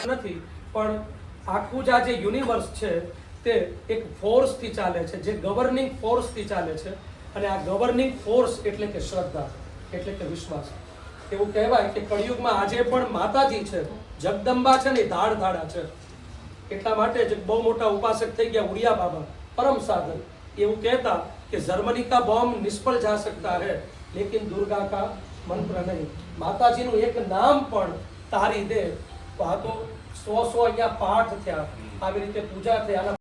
નથી પણ આખું જ આ જે યુનિવર્સ છે તે એક ફોર્સ થી ચાલે છે, જે ગવર્નિંગ ફોર્સ થી ચાલે છે. અને આ ગવર્નિંગ ફોર્સ એટલે કે શ્રદ્ધા, એટલે કે વિશ્વાસ. એવું કહેવાય કે કળિયુગમાં આજે પણ માતાજી છે, જગદંબા છે ને ધાડધાડા છે. એટલા માટે જ બહુ મોટા ઉપાસક થઈ ગયા ઉડિયા બાબા, પરમ સાધન. એવું કહેતા કે જર્મની કા બોમ્બ નિષ્ફળ જા सकता है लेकिन दुर्गा का मंत्र नहीं. માતાજીનું એક નામ પણ તારી દે. તો આ તો 100 અહીંયા પાઠ થયા, આવી રીતે પૂજા થઈ.